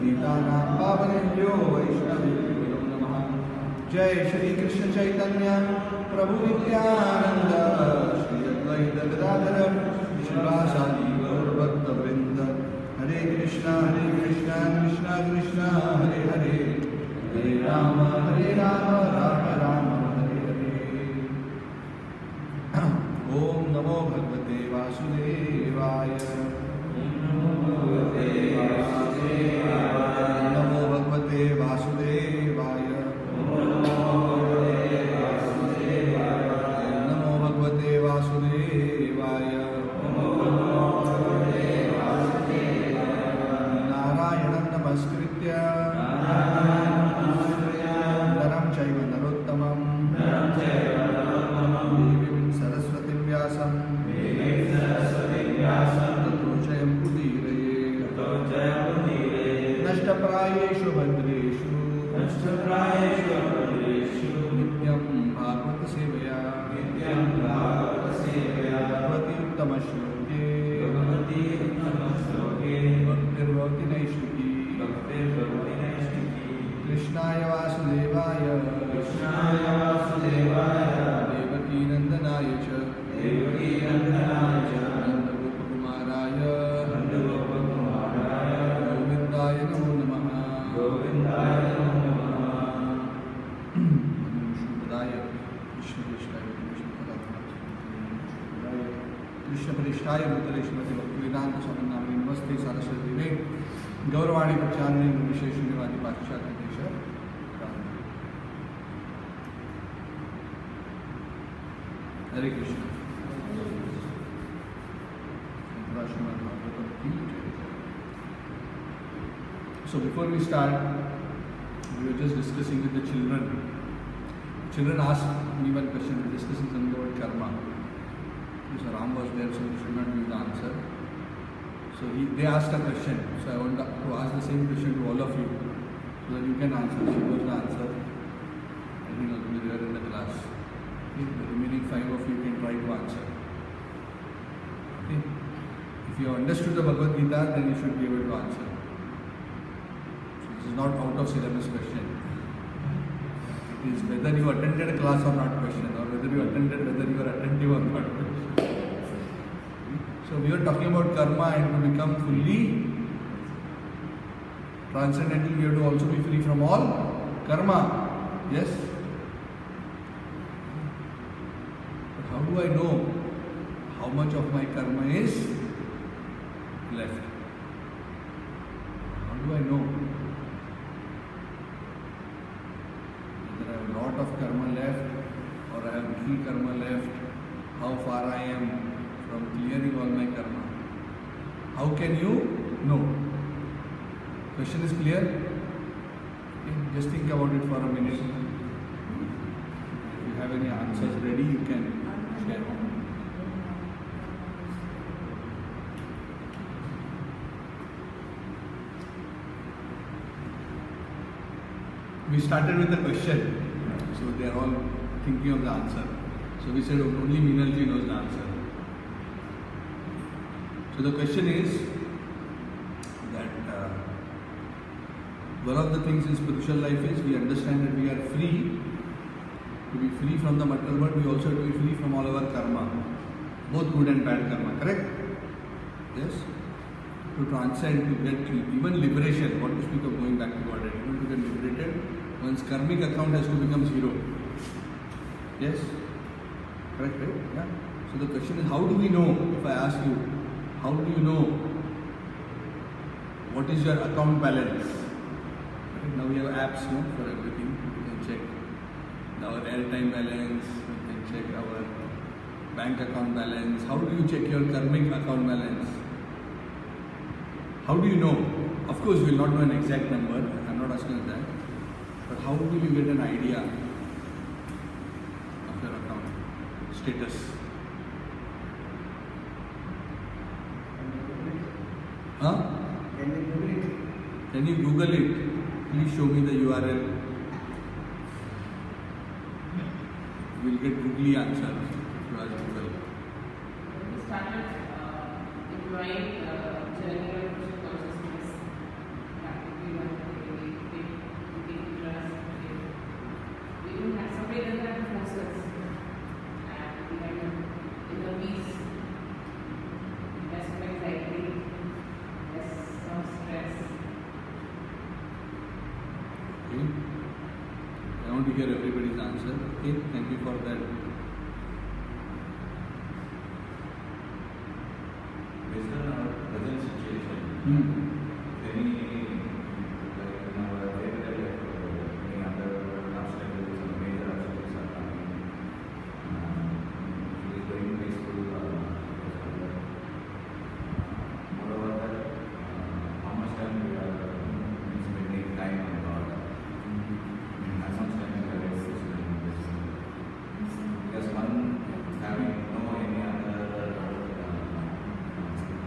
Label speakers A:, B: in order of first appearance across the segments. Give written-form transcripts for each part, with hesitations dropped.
A: पतितानां पावनेभ्यो वैष्णवेभ्यो नमः। जय श्री कृष्ण चैतन्य प्रभु नित्यानंद श्री अद्वैत गदाधर श्रीवासादि गौरभक्तवृंद। हरे कृष्णा कृष्णा कृष्णा हरे हरे, हरे राम राम राम हरे हरे। ओम नमो भगवते वासुदेवाय। नमो भगवते वासुदेवाय। नमो भगवते वासुदेवाय। नारायणं नमस्कृत्य नरं चैव नरोत्तमं देवीं सरस्वतीं व्यासं ततो जयमुदीरये। नष्टप्रायेषु भद्रेषु नित्यं भागवत सेवया भगवती उत्तमश्लोके भक्तिर्भवति नैष्ठिकी। कृष्णाय वासुदेवाय देवकीनन्दनाय च नन्दगोपकुमाराय गोविन्दाय नमो नमः। कृष्णपरिष्ठाय भूतले श्रीमती भक्तिवेदांत स्वामी नामिने नमस्ते सारस्वती देवे गौरवाणी प्रचारिणे विशेषण्यवादी पाश्चात्य देश। हरे कृष्ण। SriMad Bhagavatam की जय। So before we start, we were just discussing with the children. Children asked me one question. We were discussing something about karma. So Ram was there, so he should not give the answer. So they asked a question. So I want to ask the same question to all of you, so that you can answer. She knows the answer. I think I'll be there in the class. Okay? The remaining 5 of you can try to answer. Okay? If you have understood the Bhagavad Gita, then you should be able to answer. So this is not out of syllabus question. It is whether you attended a class or not question, or whether you are attentive or not question. So we are talking about karma, and to become fully transcendental, we have to also be free from all karma. Yes? But how do I know how much of my karma is left? How do I know? Whether I have a lot of karma left or I have little karma left, how far I am from clearing all my karma. How can you know? Question is clear? Okay, just think about it for a minute. If you have any answers ready, you can share. We started with the question, so they are all thinking of the answer. So we said only Meenalji knows the answer. So the question is that one of the things in spiritual life is we understand that we are free. To be free from the material world, we also have to be free from all our karma, both good and bad karma, correct? Yes? To transcend, to get even liberation, what to speak of going back to Godhead, even to get liberated, one's karmic account has to become zero. Yes? Correct, right? Yeah. So the question is, how do we know? If I ask you, how do you know what is your account balance? Right? Now we have apps, no, for everything. We can check our airtime balance, we can check our bank account balance. How do you check your karmic account balance? How do you know? Of course, you will not know an exact number. I am not asking that. But how will you get an idea of your account status? Huh? Can you Google it? Please show me the URL. We will get googly answers if you ask Google.
B: We started deploying journey of consciousness practically
A: hear everybody's answer. Okay, thank you for that.
C: Based on our present situation, any like in our day-to-day life, any other obstacles or major obstacles are coming, it is going peaceful. Moreover, that how much time we are spending time on God, how much time we are spending on this. Because one having no any other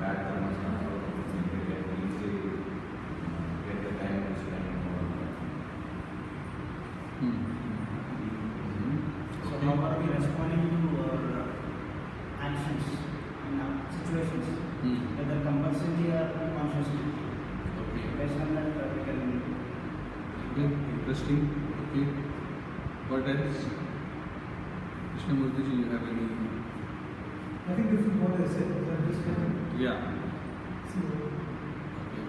C: bad karmas can easily get the time to spend more.
D: So how are we responding to our actions in our situations, whether compulsively or unconsciously?
A: Okay.
D: Based on that, we can.
A: Okay, interesting. Okay. What else? Krishnamurti ji, you have any?
E: I think this is what I said. So I'm just going to
A: Yeah.
E: see.
A: Okay.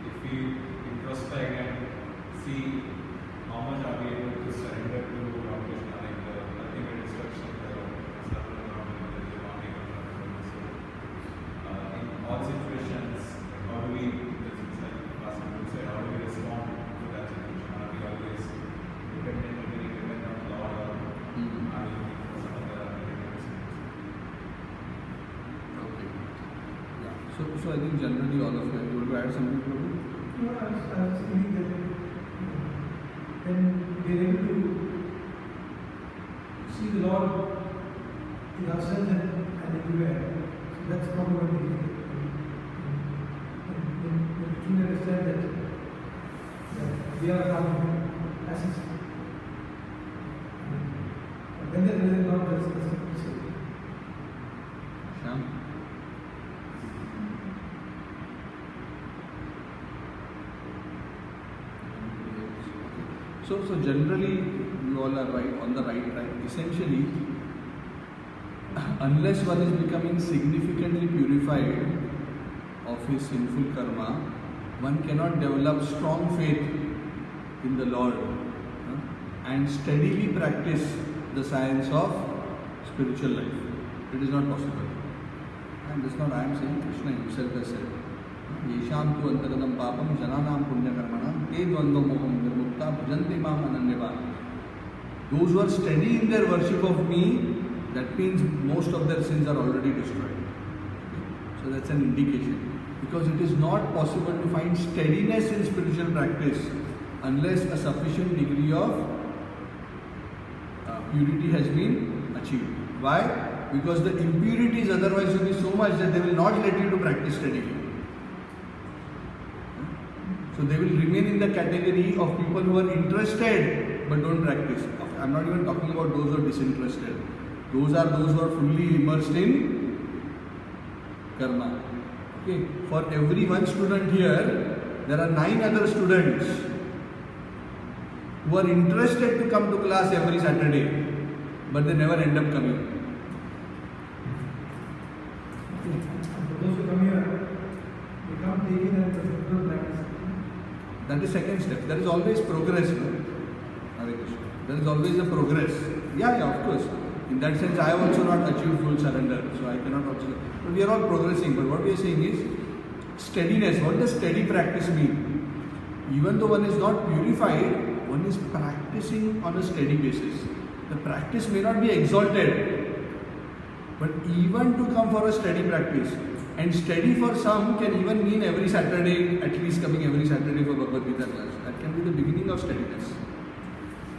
F: If we introspect and see how much are we able to surrender to Lord Krishna, like the ultimate instruction, in all situations, how do we, like Class-69 said, how do we respond to that situation? Are we always dependent on Lord, or are we looking for some other alternatives?
A: Okay. Yeah. So I think generally all of you want to add something, Prabhu?
E: I was thinking that when we're able to see the Lord in ourselves and everywhere, so that's probably what we do. When we truly understand that we are part of Him as His. When there is not, that's what we say.
A: Shyam? So generally you all are right on the right track. Essentially, unless one is becoming significantly purified of his sinful karma, one cannot develop strong faith in the Lord and steadily practice the science of spiritual life. It is not possible. And that's not I am saying, Krishna himself has said. Yesham tu antagadam papam jananam punya karmanam te dvandva moham nirmukta bhajanti mam ananyava. Those who are steady in their worship of me, that means most of their sins are already destroyed. So that's an indication. Because it is not possible to find steadiness in spiritual practice unless a sufficient degree of purity has been achieved. Why? Because the impurities otherwise will be so much that they will not let you to practice steadily. So they will remain in the category of people who are interested but don't practice. I'm not even talking about those who are disinterested. Those are those who are fully immersed in karma. Okay. For every one student here, there are 9 other students who are interested to come to class every Saturday, but they never end up coming.
E: For those who come here, they come taking and don't practice.
A: That is second step. There is always progress. No? Hare Krishna. There is always a progress. Yeah, of course. In that sense, I have also not achieved full surrender, so I cannot also. But we are all progressing. But what we are saying is steadiness. What does steady practice mean? Even though one is not purified, one is practicing on a steady basis. The practice may not be exalted, but even to come for a steady practice, and steady for some can even mean every Saturday, at least coming every Saturday for Bhagavad Gita class. That can be the beginning of steadiness.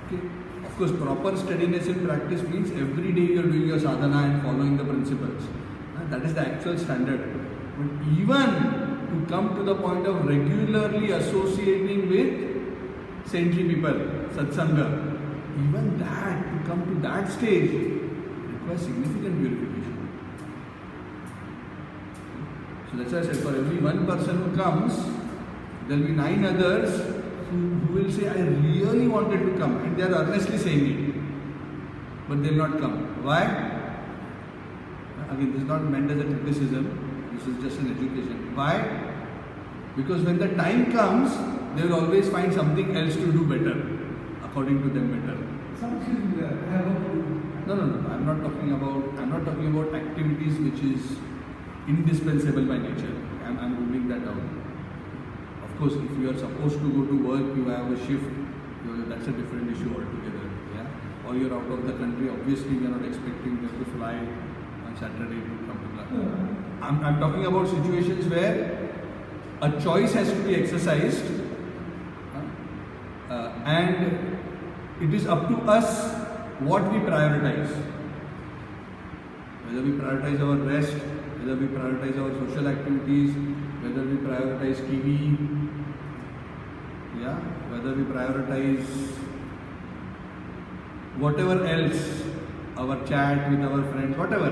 A: Okay. Of course, proper steadiness in practice means every day you are doing your sadhana and following the principles. That is the actual standard. But even to come to the point of regularly associating with saintly people, satsanga, even that, to come to that stage, requires significant purification. So that's why I said, for every one person who comes, there will be 9 others who will say, I really wanted to come, and they are earnestly saying it, but they will not come. Why? Again, this is not meant as a criticism. This is just an education. Why? Because when the time comes, they will always find something else to do better, according to them better.
E: Some excuse there. I have work to do.
A: No. I'm not talking about activities which is indispensable by nature. I'm ruling that out. Of course, if you are supposed to go to work, you have a shift. That's a different issue altogether. Yeah. Or you're out of the country. Obviously, we are not expecting them to fly on Saturday to come to class. I'm talking about situations where a choice has to be exercised, and it is up to us what we prioritize. Whether we prioritize our rest, whether we prioritize our social activities, whether we prioritize TV, whether we prioritize whatever else, our chat with our friends, whatever.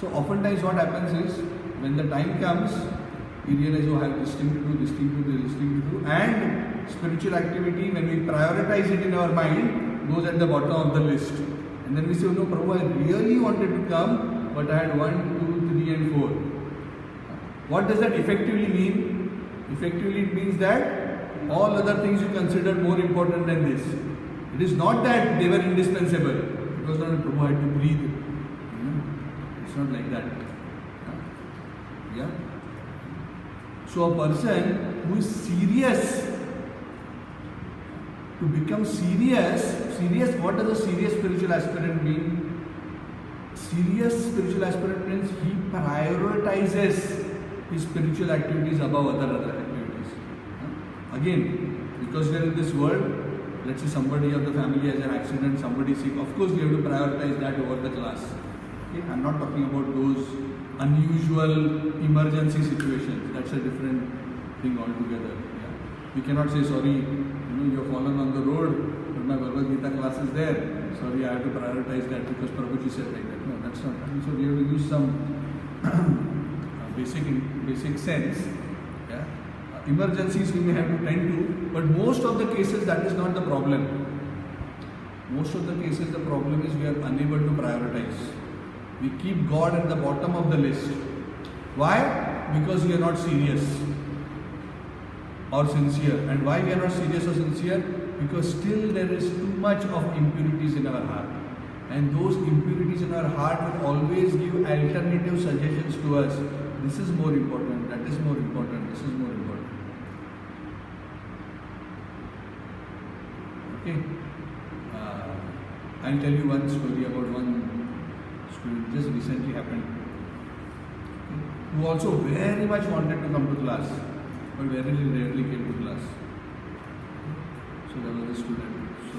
A: So oftentimes what happens is, when the time comes, we realize, oh, I have this thing to do, this thing to do, this thing to do, and spiritual activity, when we prioritize it in our mind, goes at the bottom of the list. And then we say, oh, no, Prabhu, I really wanted to come, but I had 1, 2, 3 and 4. What does that effectively mean? Effectively it means that all other things you considered more important than this. It is not that they were indispensable. It was not that Prabhu had to breathe. It's not like that. Yeah. So a person who is serious, to become serious, what does a serious spiritual aspirant mean? Serious spiritual aspirant means he prioritizes his spiritual activities above other activities. Again, because we are in this world, let's say somebody of the family has an accident, somebody is sick, of course we have to prioritize that over the class. Okay? I'm not talking about those unusual emergency situations. That's a different thing altogether. Yeah? We cannot say, sorry, you have fallen on the road, but my Bhagavad Gita class is there. Sorry, I have to prioritize that because Prabhuji said like that. No, that's not. So we have to use some basic sense. Yeah? Emergencies we may have to tend to, but most of the cases that is not the problem. Most of the cases the problem is we are unable to prioritize. We keep God at the bottom of the list. Why? Because we are not serious or sincere. And why we are not serious or sincere? Because still there is too much of impurities in our heart. And those impurities in our heart will always give alternative suggestions to us. This is more important, that is more important, this is more important. Okay. I'll tell you one story about one student, just recently happened, who also very much wanted to come to class, but very rarely came to class. So there was a student, so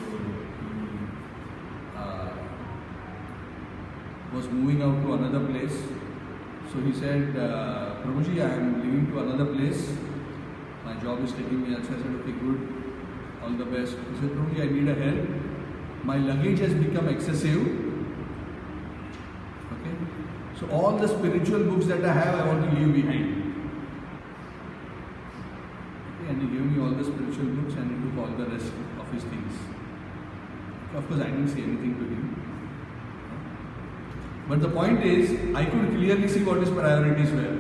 A: he was moving out to another place. So he said, Prabhuji, I am leaving to another place. My job is taking me elsewhere. I said, okay, good, all the best. He said, Prabhuji, I need a help. My luggage has become excessive. Okay, so all the spiritual books that I have, I want to leave behind. Okay, and he gave me all the spiritual books and he took all the rest of his things. Of course, I didn't say anything to him. But the point is, I could clearly see what his priorities were.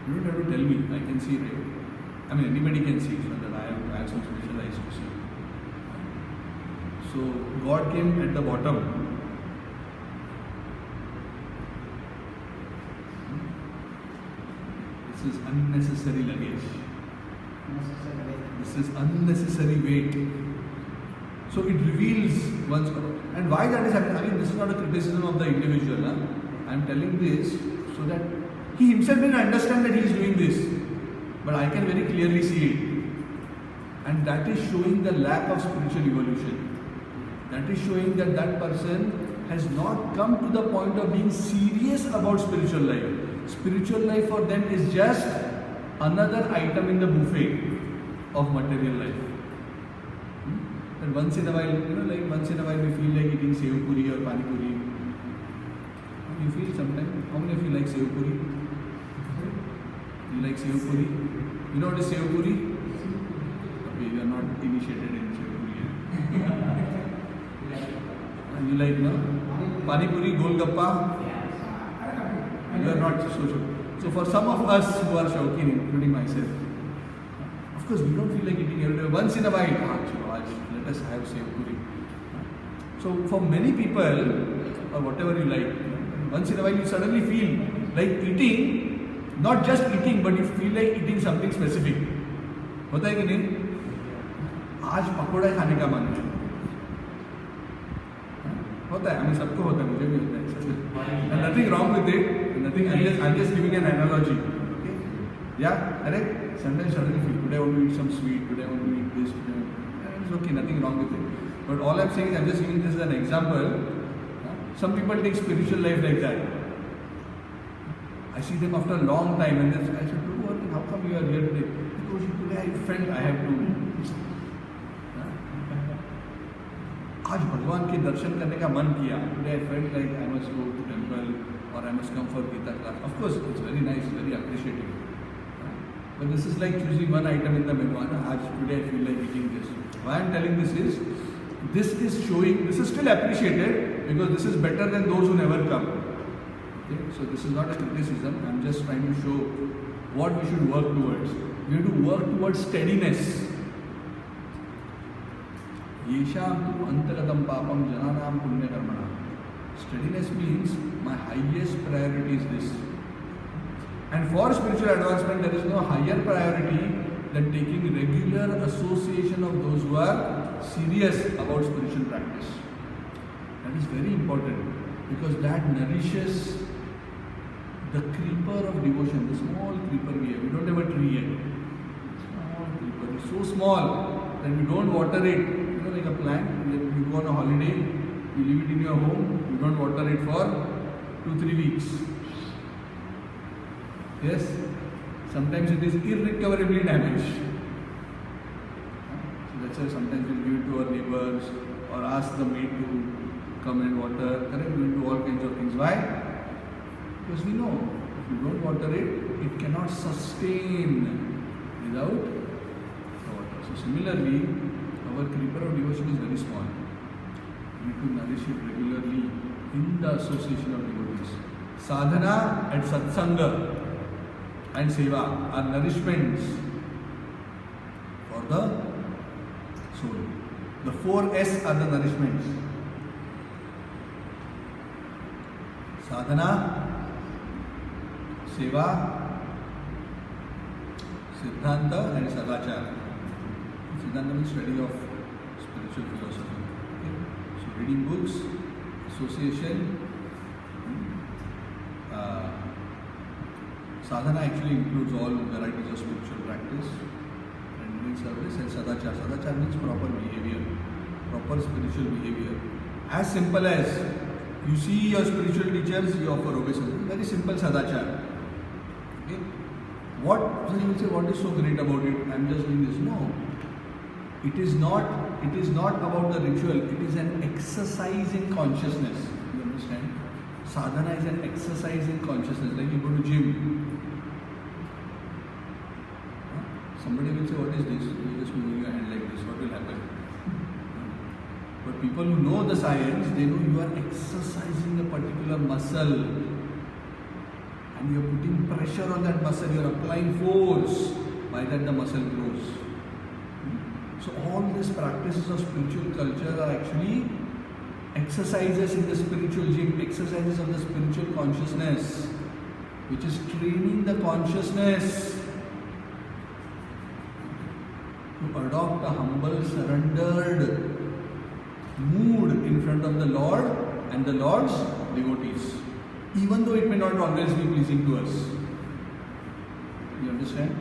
A: You don't have to tell me, I can see it. I mean, anybody can see, so that I have some special eyes to see. So, God came at the bottom. This is unnecessary luggage. This is unnecessary weight. So it reveals one's. And why that is happening? Again, this is not a criticism of the individual. I am telling this so that he himself didn't understand that he is doing this. But I can very clearly see it. And that is showing the lack of spiritual evolution. That is showing that that person has not come to the point of being serious about spiritual life. Spiritual life for them is just another item in the buffet of material life. And once in a while, once in a while we feel like eating sev puri or pani puri. You feel sometimes? How many of you like sev puri? You like sev puri? You know what is sev puri? Okay, you are not initiated in sev puri. You like, no? Pani puri, golgappa? You are not social. So for some of us who are shaukin, including myself, of course we don't feel like eating every day. Once in a while, let us have sev puri. So for many people, or whatever you like, once in a while you suddenly feel like eating, not just eating, but you feel like eating something specific. होता है कि नहीं? आज पकोड़ा खाने का मन है. होता है, हमें सबको होता है, मुझे भी होता है. And nothing wrong with it. Nothing. I'm just giving an analogy. Okay? Yeah. Correct. Sometimes suddenly feel today I want to eat some sweet. Today I want to eat this. It's okay. Nothing wrong with it. But all I'm saying is I'm just giving this as an example. Some people take spiritual life like that. I see them after a long time, and then I said, "How come you are here today?" Because today I felt I have to. आज भगवान के दर्शन करने का मन किया. Today I felt like I must go to temple or I must come for Gita class. Of course, it's very nice, very appreciative. But this is like choosing one item in the menu. Today I feel like eating this. Why I'm telling this is showing, this is still appreciated because this is better than those who never come. Okay? So this is not a criticism. I'm just trying to show what we should work towards. We have to work towards steadiness. Yesham tu antaratam papam jananam punya karmanam. Steadiness means my highest priority is this. And for spiritual advancement, there is no higher priority than taking regular association of those who are serious about spiritual practice. That is very important because that nourishes the creeper of devotion, the small creeper we have. We don't have a tree yet. Small creeper is so small that we don't water it. Like a plant, you go on a holiday, you leave it in your home, you don't water it for 2-3 weeks. Yes, sometimes it is irrecoverably damaged. So that's why sometimes we'll give it to our neighbors or ask the maid to come and water. Correct? We'll do all kinds of things. Why? Because we know if you don't water it, it cannot sustain without the water. So similarly, our creeper of devotion is very small. We need to nourish it regularly in the association of devotees. Sadhana and satsanga and seva are nourishments for the soul. The 4 S are the nourishments. Sadhana, seva, siddhanta and sadachara. Siddhanta means study of spiritual philosophy. Okay? So reading books, association, sadhana actually includes all varieties of spiritual practice, rendering service, and sadachara. Sadachara means proper behavior, proper spiritual behavior. As simple as you see your spiritual teachers, you offer obeisance. Very simple sadachara. Okay? So you will say, what is so great about it? I'm just doing this. No. It is not about the ritual, it is an exercise in consciousness. You understand? Sadhana is an exercise in consciousness, like you go to gym. Somebody will say, what is this? You just move your hand like this, what will happen? But people who know the science, they know you are exercising a particular muscle and you are putting pressure on that muscle, you are applying force, by that the muscle grows. So all these practices of spiritual culture are actually exercises in the spiritual gym, exercises of the spiritual consciousness, which is training the consciousness to adopt a humble, surrendered mood in front of the Lord and the Lord's devotees, even though it may not always be pleasing to us. You understand?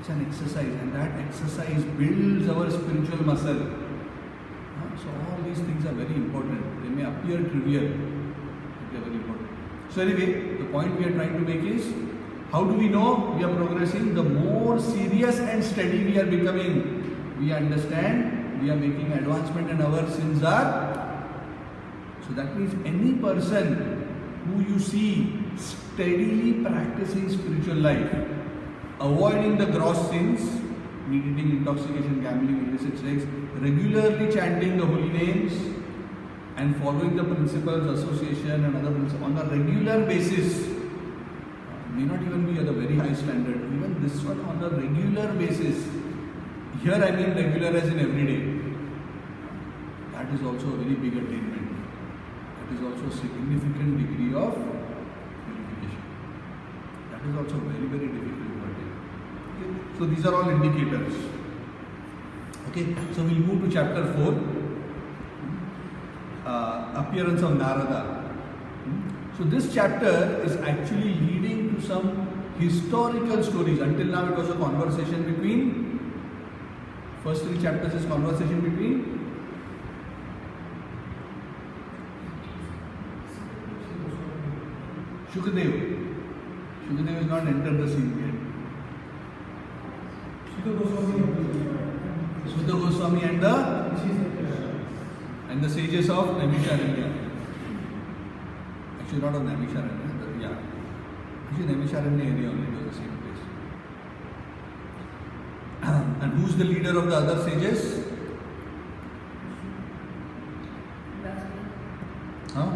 A: It's an exercise, and that exercise builds our spiritual muscle. So all these things are very important. They may appear trivial, but they are very important. So anyway, the point we are trying to make is, how do we know we are progressing? The more serious and steady we are becoming, we understand we are making advancement and our sins are. So that means any person who you see steadily practicing spiritual life, avoiding the gross sins, meat eating, intoxication, gambling, illicit sex, regularly chanting the holy names and following the principles, association and other principles on a regular basis, may not even be at a very high standard. Even this one on a regular basis. Here I mean regular as in every day. That is also a very big attainment. That is also a significant degree of purification. That is also very, very difficult to attain. Okay? So these are all indicators. Okay, so we'll move to chapter 4. Appearance of Narada. So this chapter is actually leading to some historical stories. Until now it was a conversation between, first 3 chapters is conversation between Shukadev. Shukadev has not entered the scene yet. Sutta Goswami and the sages of Naimisharanya. Actually not of Naimisharanya, yeah. Actually Naimisharanya area only, it was the same place. And who's the leader of the other sages? Huh?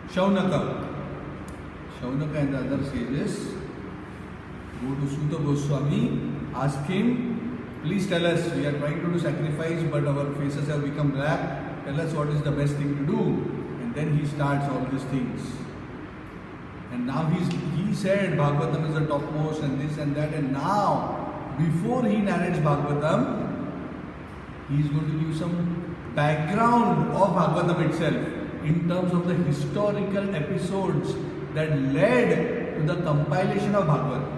A: Shaunaka. Shaunaka and the other sages go to Sutta Goswami, ask him, please tell us, we are trying to do sacrifice but our faces have become black, tell us what is the best thing to do. And then he starts all these things. And now he said Bhagavatam is the topmost and this and that, and now before he narrates Bhagavatam, he is going to give some background of Bhagavatam itself in terms of the historical episodes that led to the compilation of Bhagavatam.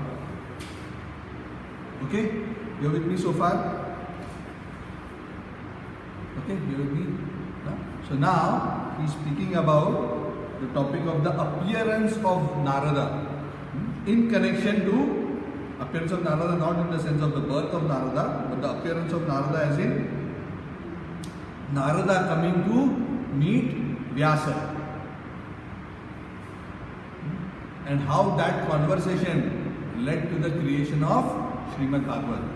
A: Okay? You're with me so far? Okay, you're with me? No? So now, he's speaking about the topic of the appearance of Narada in connection to appearance of Narada, not in the sense of the birth of Narada, but the appearance of Narada as in Narada coming to meet Vyasa. And how that conversation led to the creation of SriMad Bhagavatam.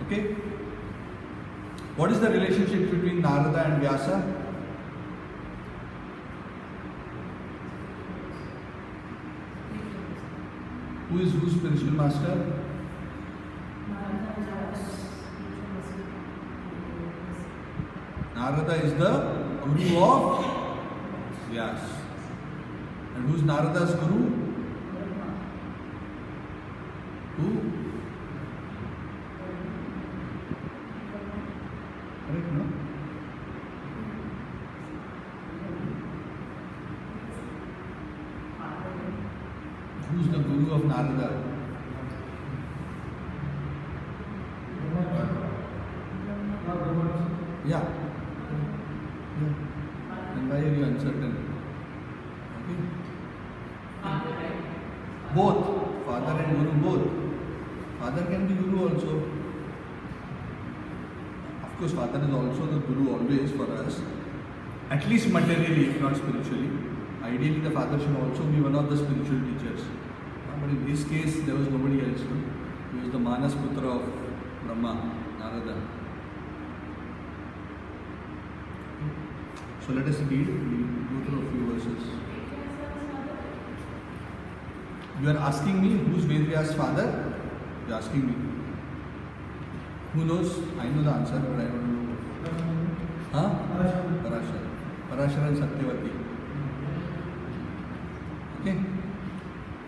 A: Okay? What is the relationship between Narada and Vyasa? Who's spiritual master? Narada is the guru of Vyasa. And who's Narada's guru? Who? Correct, no? Who's the guru of Narada? Yeah. And why are you uncertain? Okay. Both. Father and guru, both. Father can be guru also. Of course, father is also the guru always for us. At least materially, if not spiritually. Ideally, the father should also be one of the spiritual teachers. But in his case, there was nobody else. No? He was the Manas Putra of Brahma, Narada. So let us read. We'll go through a few verses. You are asking me who's Vedvyasa's father? You are asking me. Who knows? I know the answer, but I don't know. Huh? Parashara. Parashara and Satyavati. Okay?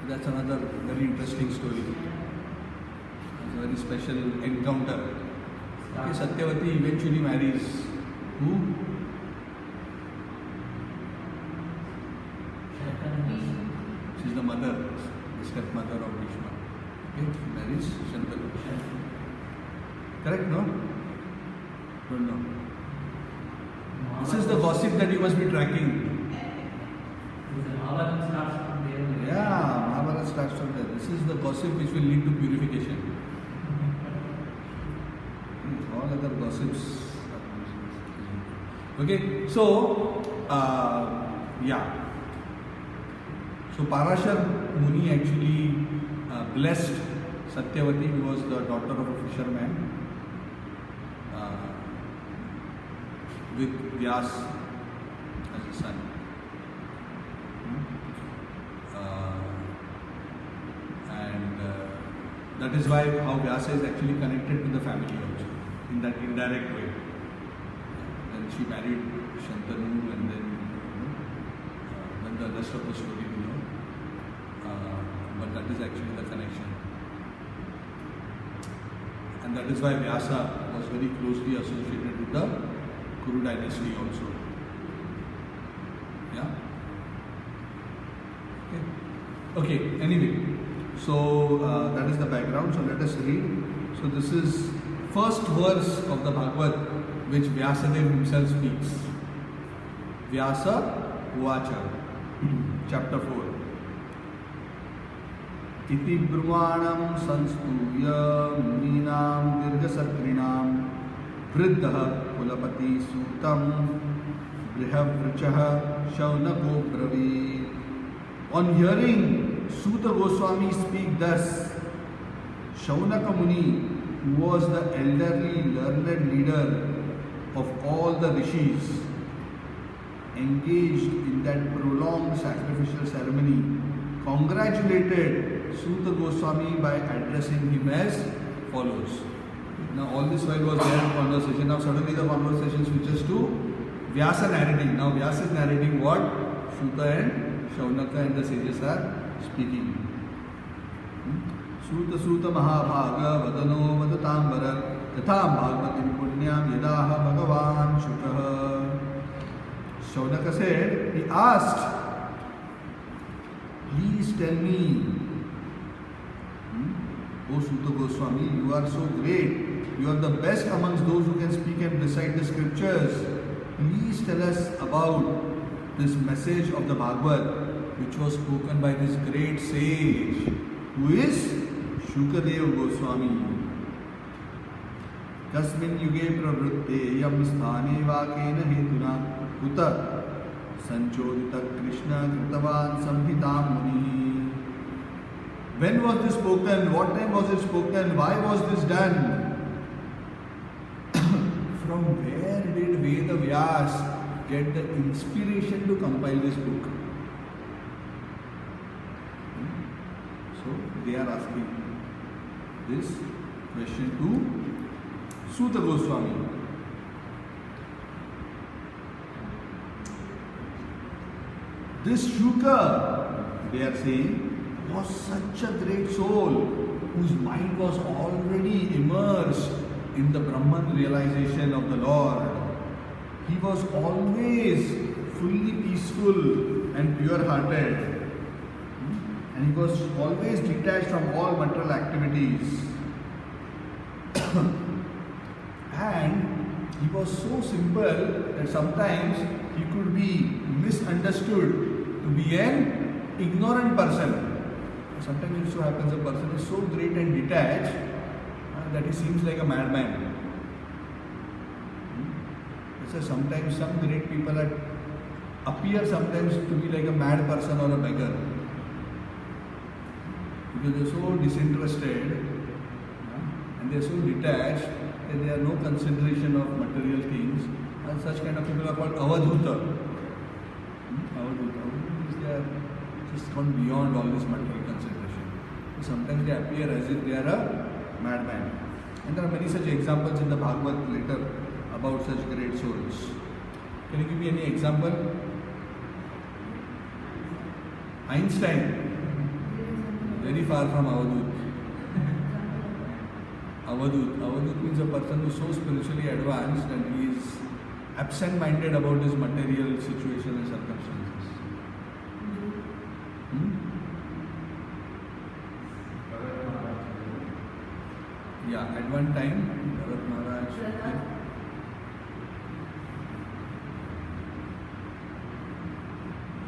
A: That's another very interesting story. It's a very special encounter. Okay, Satyavati eventually marries who? She's the mother, the stepmother of Bhishma. Okay, she marries Shantanu. Correct, no? Don't know. This is the gossip that you must be tracking. Yeah, Mahabharata starts from there. This is the gossip which will lead to purification. All other gossips. Okay, so, yeah. So Parashar Muni actually blessed Satyavati, who was the daughter of a fisherman, with Vyas as a son. That is why how Vyasa is actually connected to the family also, in that indirect way. And she married Shantanu, and then the rest of the story we know. But that is actually the connection. And that is why Vyasa was very closely associated with the Kuru dynasty also. Yeah? Okay, anyway. So that is the background. So let us read. So this is first verse of the Bhagavad which Vyasadeva himself speaks. Vyasa Uvacha, chapter 4. Iti Brahmanam Sanstuya Muninam Dirghasatrinam Vriddha Kulapati Sutam Brihavrichaha Shaunako Bravi. On hearing Suta Goswami speak thus, Shaunaka Muni, who was the elderly learned leader of all the rishis, engaged in that prolonged sacrificial ceremony, congratulated Suta Goswami by addressing him as follows. Now all this while was their conversation. Now suddenly the conversation switches to Vyasa narrating. Now Vyasa is narrating what Suta and Shaunaka and the sages are speaking. Suta Suta Mahabhaga Vadano Vadatambara Tatham Bhagavatim Punyam Yadaha Bhagavan Shukaha. Shaunaka said, he asked, please tell me, O Suta Goswami, you are so great. You are the best amongst those who can speak and recite the scriptures. Please tell us about this message of the Bhagavad, which was spoken by this great sage, who is Shukadeva Goswami. Kasmin yuge pravrutte yam sthane vakena hetuna kuta sanchodita Krishna kritavan samhitam muni. When was this spoken? What time was it spoken? Why was this done? From where did Veda Vyas get the inspiration to compile this book? So they are asking this question to Suta Goswami. This Shuka, they are saying, was such a great soul whose mind was already immersed in the Brahman realization of the Lord. He was always fully peaceful and pure-hearted, and he was always detached from all material activities. And he was so simple that sometimes he could be misunderstood to be an ignorant person. Sometimes it so happens a person is so great and detached that he seems like a madman. So sometimes some great people appear sometimes to be like a mad person or a beggar, because they are so disinterested and they are so detached that they have no consideration of material things, and such kind of people are called avadhuta. Avadhuta means they are just gone beyond all this material consideration. So sometimes they appear as if they are a madman. And there are many such examples in the Bhagavad later about such great souls. Can you give me any example? Einstein, very far from Avadhut. Avadhut means a person who is so spiritually advanced and he is absent-minded about his material situation and circumstances. Yeah, at one time, Bharat Maharaj.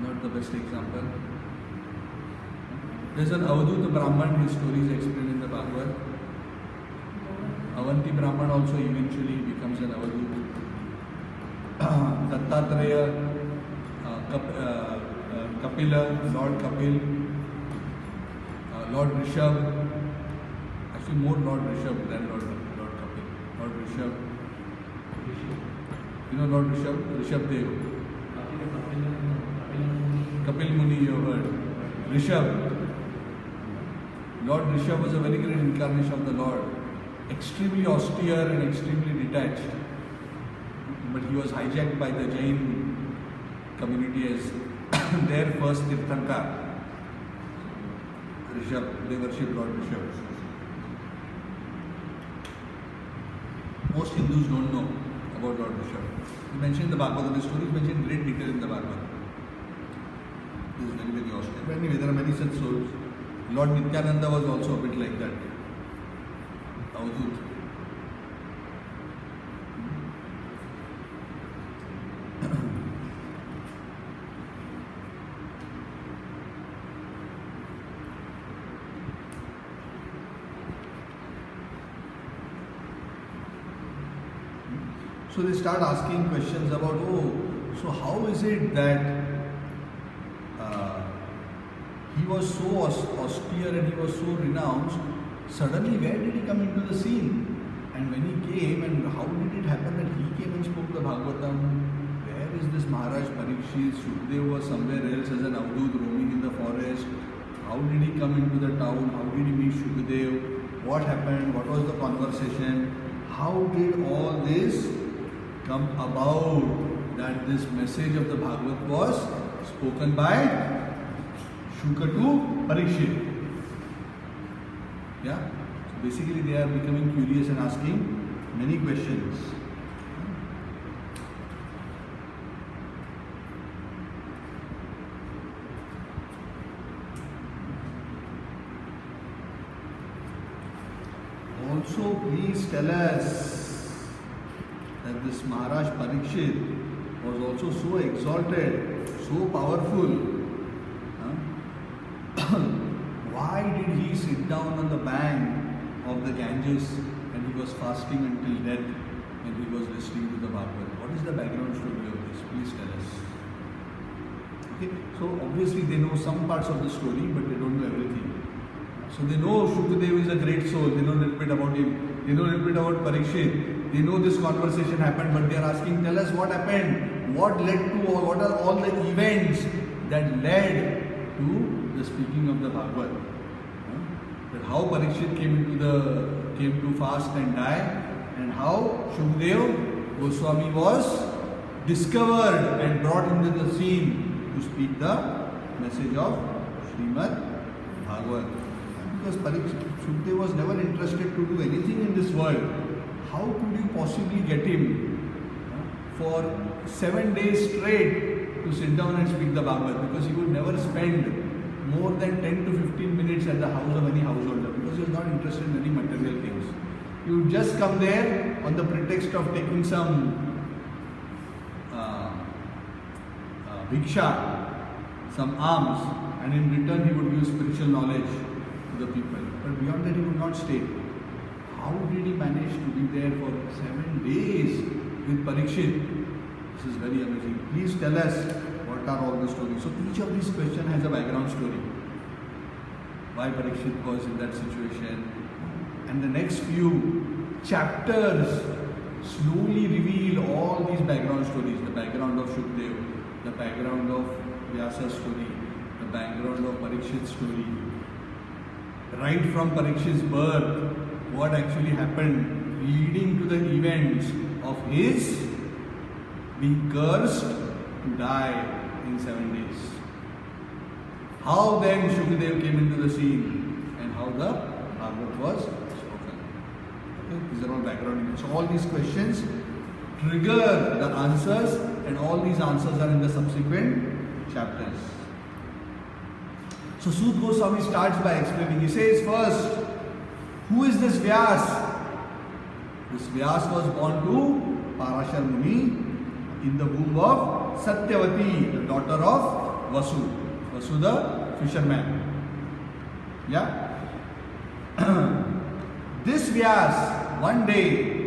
A: Not the best example. There's an Avadhuta Brahman, his story is explained in the Bhagavad. Avanti Brahman also eventually becomes an Avadhuta. Dattatreya, Kapila, Lord Kapil, Lord Rishabh. Actually, more Lord Rishabh than Lord Kapil. Lord Rishabh. You know Lord Rishabh? Rishabh Dev. Kapil Muni, you heard. Rishabh. Lord Rishabh was a very great incarnation of the Lord, extremely austere and extremely detached. But he was hijacked by the Jain community as their first Tirthankar. Rishabh, they worship Lord Rishabh. Most Hindus don't know about Lord Rishabh. He mentioned in the Bhagavatam, the story is mentioned in great detail in the Bhagavatam. This is very, very austere. But anyway, there are many such souls. Lord Nityananda was also a bit like that. Avadut. So they start asking questions about, so how is it that he was so austere and he was so renounced, suddenly where did he come into the scene? And when he came, and how did it happen that he came and spoke the Bhagavatam? Where is this Maharaj Parikshit? Shukdev was somewhere else as an Avadut roaming in the forest. How did he come into the town? How did he meet Shukdev? What happened? What was the conversation? How did all this come about that this message of the Bhagavad was spoken by Shuka to Parikshit? Yeah? So basically they are becoming curious and asking many questions. Also, please tell us that this Maharaj Parikshit was also so exalted, so powerful. Why did he sit down on the bank of the Ganges and he was fasting until death and he was listening to the Bhagavad? What is the background story of this? Please tell us. Okay, so obviously they know some parts of the story, but they don't know everything. So they know Shukadev is a great soul, they know a little bit about him, they know a little bit about Parikshit, they know this conversation happened, but they are asking, tell us what happened, what led to, or what are all the events that led to the speaking of the Bhagavad. That how Parikshit came to fast and die, and how Shukdev Goswami was discovered and brought into the scene to speak the message of SriMad Bhagavatam. Because Shukdev was never interested to do anything in this world. How could you possibly get him for 7 days straight to sit down and speak the Bhagavad? Because he would never spend more than 10 to 15 minutes at the house of any householder, because he was not interested in any material things. He would just come there on the pretext of taking some bhiksha, some alms, and in return he would give spiritual knowledge to the people. But beyond that he would not stay. How did he manage to be there for 7 days with Parikshit? This is very amazing. Please tell us what are all the stories. So each of these questions has a background story. Why Parikshit was in that situation. And the next few chapters slowly reveal all these background stories. The background of Shukdev, the background of Vyasa's story, the background of Parikshit's story. Right from Parikshit's birth, what actually happened leading to the events of his being cursed to die in 7 days. How then Shukadev came into the scene and how the Bhagavad was spoken. Okay? These are all background events. So all these questions trigger the answers, and all these answers are in the subsequent chapters. So Sud Goswami starts by explaining. He says first, who is this Vyas? This Vyas was born to Parashar Muni in the womb of Satyavati, the daughter of Vasu. Vasu the fisherman. Yeah? This Vyas, one day,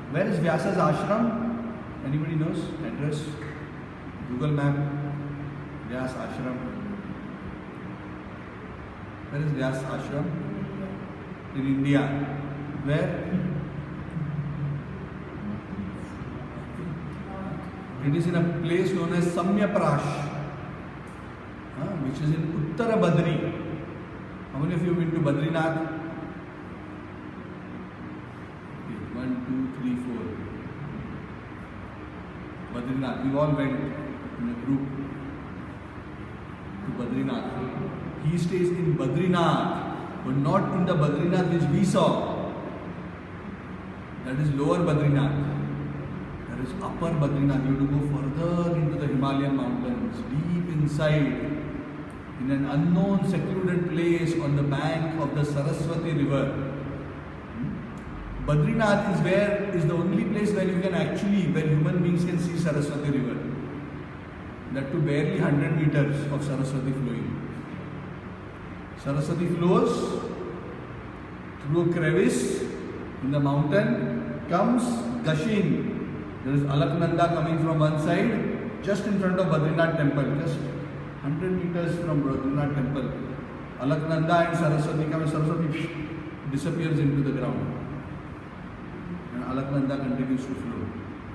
A: where is Vyasa's ashram? Anybody knows? Address? Google map. Vyas ashram. Where is Vyas ashram? In India. Where? It is in a place known as Samyaprash, which is in Uttara Badri. How many of you have been to Badrinath? Okay, 1, 2, 3, 4. Badrinath. We all went in a group to Badrinath. He stays in Badrinath, but not in the Badrinath which we saw. That is lower Badrinath. That is upper Badrinath. You have to go further into the Himalayan mountains, deep inside, in an unknown secluded place on the bank of the Saraswati river. Badrinath is the only place where you can where human beings can see Saraswati river. That too barely 100 meters of Saraswati flowing. Saraswati flows through a crevice in the mountain, comes gushing. There is Alaknanda coming from one side, just in front of Badrinath temple, just 100 meters from Badrinath temple. Alaknanda and Saraswati come, Saraswati disappears into the ground. And Alaknanda continues to flow.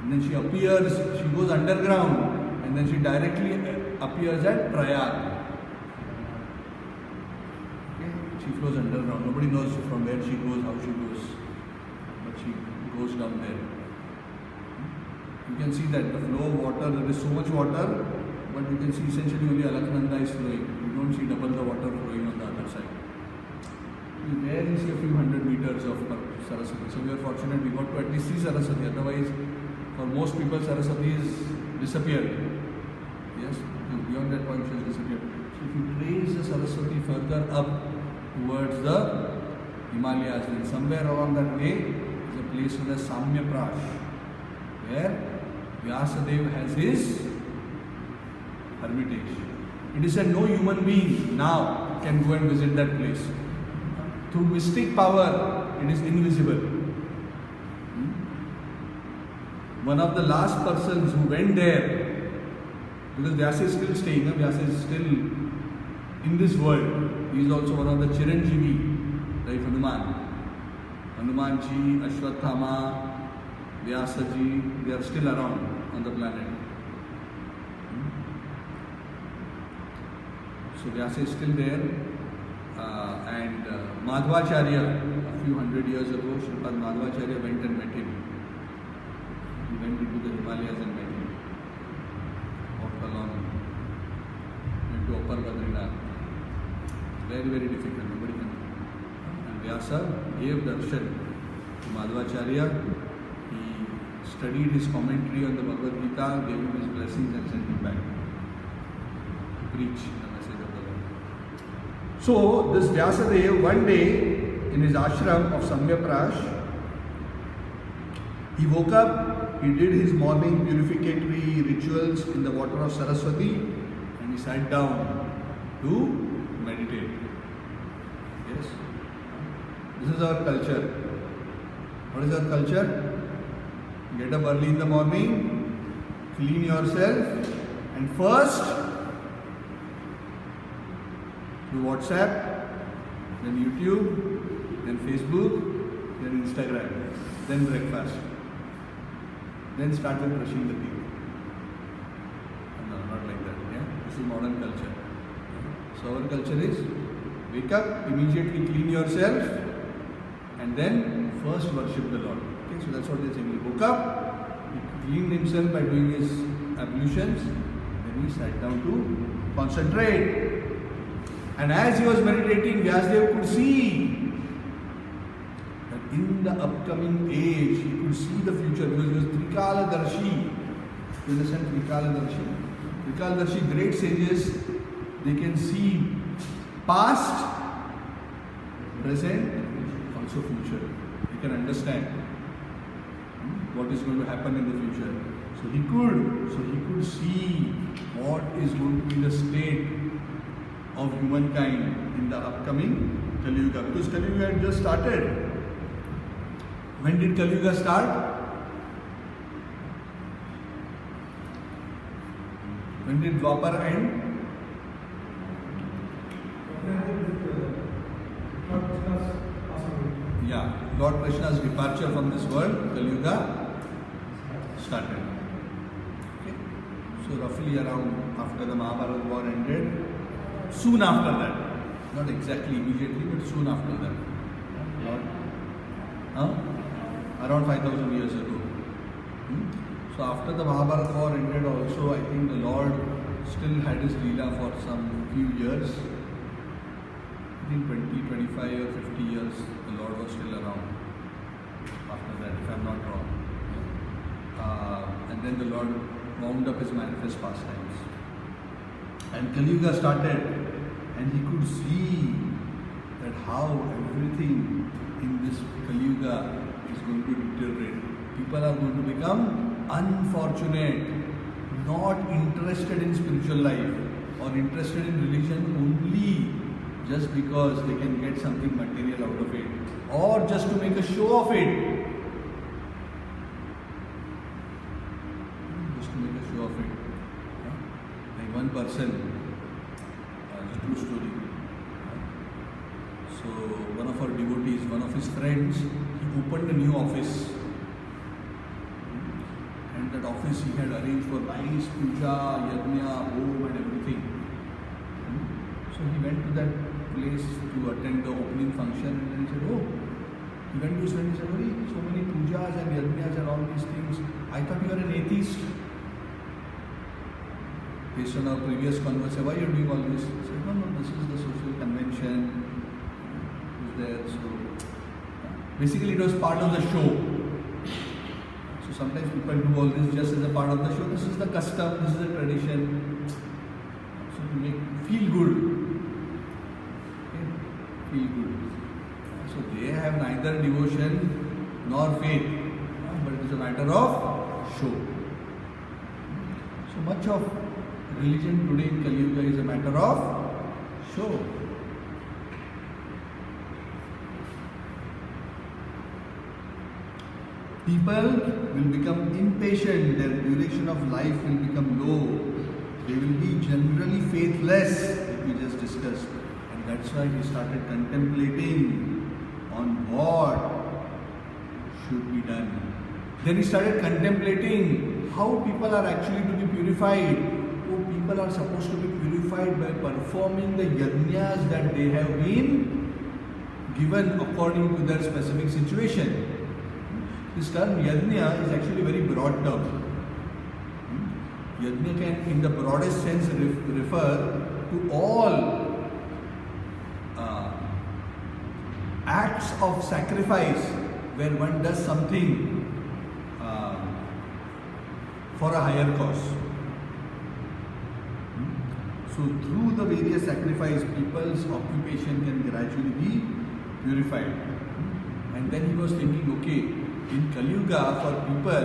A: And then she appears, she goes underground, and then she directly appears at Prayag. Okay? She flows underground. Nobody knows from where she goes, how she goes, but she goes down there. You can see that the flow of water, there is so much water, but you can see essentially only Alaknanda is flowing. You don't see double the water flowing on the other side. You barely see a few 100 meters of Saraswati. So we are fortunate we got to at least see Saraswati. Otherwise, for most people, Saraswati is disappeared. Yes, beyond that point she has disappeared. So if you trace the Saraswati further up towards the Himalayas, then somewhere along that way is a place known as Samya Prash, where Vyasadeva has his hermitage. It is said no human being now can go and visit that place. Through mystic power, it is invisible. One of the last persons who went there, because Vyasa is still staying, Vyasa is still in this world. He is also one of the Chiranjeevi, like Hanuman. Hanumanji, Ashwathama, Vyasaji, they are still around on the planet. So Vyasa is still there, and Madhvacharya, a few hundred years ago, Srimad Madhvacharya went and met him. He went into the Himalayas and met him. Walked along, went to Upper Badrinath. Very, very difficult, nobody can. And Vyasa gave darshan to Madhvacharya. He studied his commentary on the Bhagavad Gita, gave him his blessings and sent him back to preach the message of the Lord. So, this Vyasadeva, one day in his ashram of Samya Prash, he woke up, he did his morning purificatory rituals in the water of Saraswati, and he sat down to meditate. Yes? This is our culture. What is our culture? Get up early in the morning, clean yourself, and first do WhatsApp, then YouTube, then Facebook, then Instagram, then breakfast, then start with brushing the teeth. No, not like that. Yeah? This is modern culture. So our culture is wake up, immediately clean yourself, and then first worship the Lord. Okay, so that's what they're saying. He woke up, he cleaned himself by doing his ablutions, then he sat down to concentrate. And as he was meditating, Vyasadeva could see that in the upcoming age, he could see the future because he was Trikaladarshi. You understand Trikaladarshi? Trikaladarshi, great sages, they can see past, present, also future. They can understand what is going to happen in the future. So he could see what is going to be the state of humankind in the upcoming Kali Yuga. Because Kali Yuga had just started. When did Kali Yuga start? When did Dwapar end? Yeah, Lord Krishna's departure from this world, Kali Yuga started. Okay. So roughly around after the Mahabharata war ended, soon after that, Not exactly immediately, but soon after that. Around 5,000 years ago. So after the Mahabharata war ended also, I think the Lord still had his Leela for some few years. I think 20, 25 or 50 years the Lord was still around after that, if I'm not wrong. And then the Lord wound up his manifest pastimes. And Kali Yuga started, and he could see that how everything in this Kali Yuga is going to deteriorate. People are going to become unfortunate, not interested in spiritual life or interested in religion only just because they can get something material out of it or just to make a show of it. Just to make a show of it. Like one person, it's a true story. So one of our devotees, one of his friends, he opened a new office. And that office he had arranged for nice puja, yajna, home and everything. So he went to that place to attend the opening function, and then he said, he went to his friend and said, so many pujas and yajnas and all these things. I thought you were an atheist. Based on our previous conversation, why are you doing all this? He said, no, this is the social convention. It was there. So basically it was part of the show. So sometimes people do all this just as a part of the show. This is the custom, this is the tradition. So to make feel good. Okay? Feel good. So they have neither devotion nor faith, but it is a matter of show. So much of religion today in Kali Yuga is a matter of show. People will become impatient, their duration of life will become low, they will be generally faithless, like we just discussed. And that's why he started contemplating on what should be done. Then he started contemplating how people are actually to be purified. Oh, people are supposed to be purified by performing the yajnas that they have been given according to their specific situation. This term yajna is actually a very broad term. Yajna can, in the broadest sense, refer to all acts of sacrifice where one does something for a higher cause. So through the various sacrifice, people's occupation can gradually be purified. And then he was thinking, okay, in Kali Yuga, for people,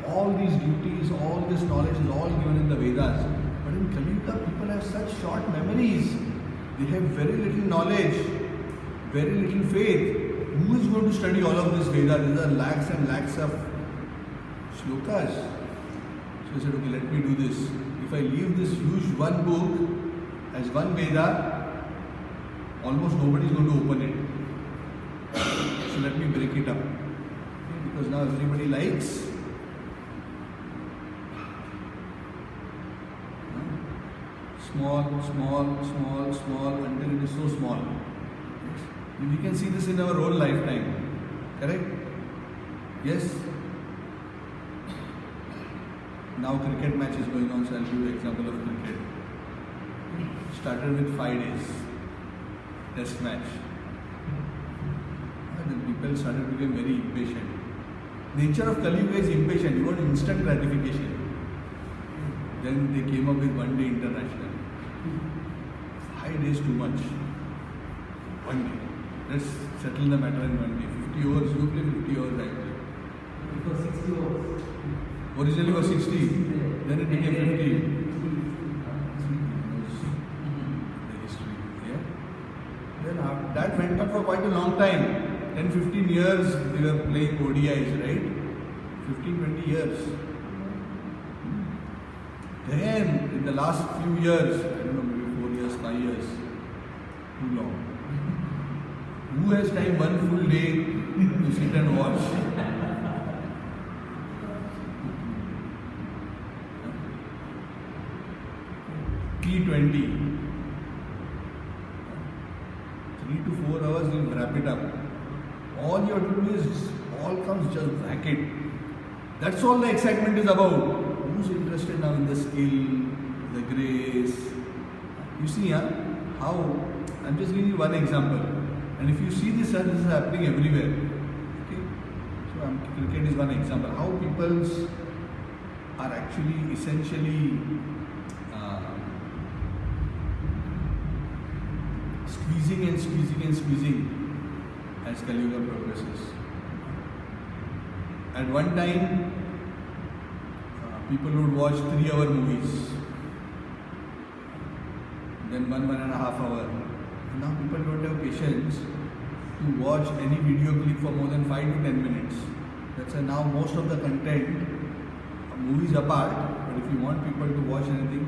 A: all these duties, all this knowledge is all given in the Vedas. But in Kali Yuga, people have such short memories. They have very little knowledge, very little faith. Who is going to study all of this Vedas? There are lakhs and lakhs of shlokas. So he said, okay, let me do this. If I leave this huge one book as one Veda, almost nobody is going to open it. So let me break it up. Because now everybody likes small until it is so small. We can see this in our whole lifetime. Correct? Yes? Now cricket match is going on, so I'll give you an example of cricket. Started with 5 days. Test match. And then people started to become very impatient. Nature of Kali Yuga is impatient. You want instant gratification. Then they came up with 1 day international. 5 days too much. 1 day. Let's settle the matter in 1 day. 50 overs, you play 50 overs, I play.
E: It was 60 overs.
A: Originally was 60, then it became 50. The history, yeah. Then that went on for quite a long time. 10-15 years we were playing ODIs, right? 15-20 years. Then in the last few years, I don't know, maybe 4 years, 5 years, too long. Who has time 1 full day to sit and watch? T20. 3 to 4 hours, we'll wrap it up. All you have to do is, all comes, just whack it. That's all the excitement is about. Who's interested now in the skill, the grace? You see, how? I'm just giving you one example. And if you see this, this is happening everywhere. Okay? So cricket is one example. How people are actually essentially squeezing as Kali Yuga progresses. At one time, people would watch 3-hour movies, then 1.5 hour. And now people don't have patience to watch any video clip for more than 5 to 10 minutes. That's why now most of the content, movies apart, but if you want people to watch anything,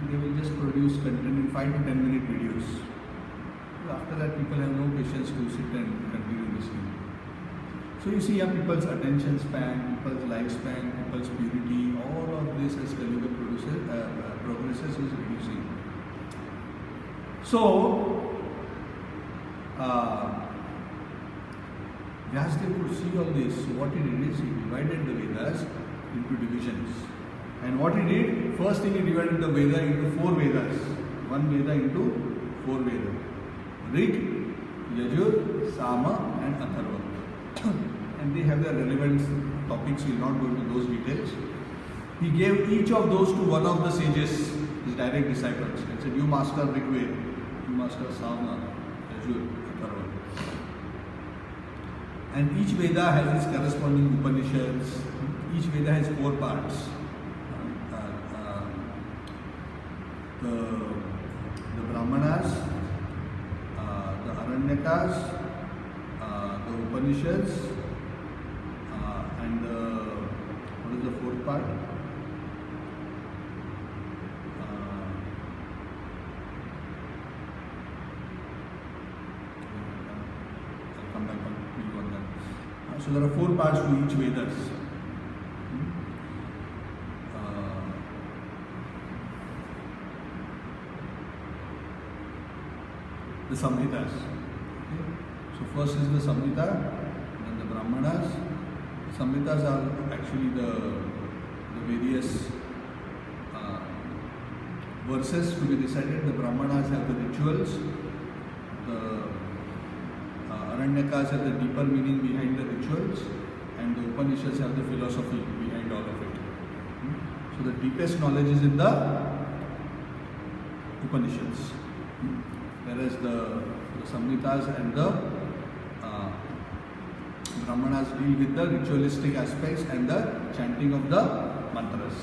A: they will just produce content in 5 to 10 minute videos. After that, people have no patience to sit and continue listening. So you see, people's attention span, people's lifespan, people's purity, all of this as Kali Yuga progresses is reducing. So, Vyasadeva could see all this. So what he did is he divided the Vedas into divisions. And what he did, first thing he divided the Veda into 4 Vedas. One Veda into 4 Vedas. Rig, Yajur, Sama and Atharva. And they have their relevant topics, we will not go into those details. He gave each of those to one of the sages, his direct disciples. He said, you master Rigveda, you master Sama, Yajur, Atharva. And each Veda has its corresponding Upanishads. Each Veda has 4 parts. The Brahmanas, the Aranyakas, the Upanishads, and what is the 4th part? I'll come back on you on that. So there are 4 parts to each Vedas. The Samhitas. Okay. So first is the Samhita, then the Brahmanas. Samhitas are actually the various verses to be recited. The Brahmanas have the rituals. The Aranyakas have the deeper meaning behind the rituals, and the Upanishads have the philosophy behind all of it. So the deepest knowledge is in the Upanishads. Whereas the Samhitas and the Brahmanas deal with the ritualistic aspects and the chanting of the mantras.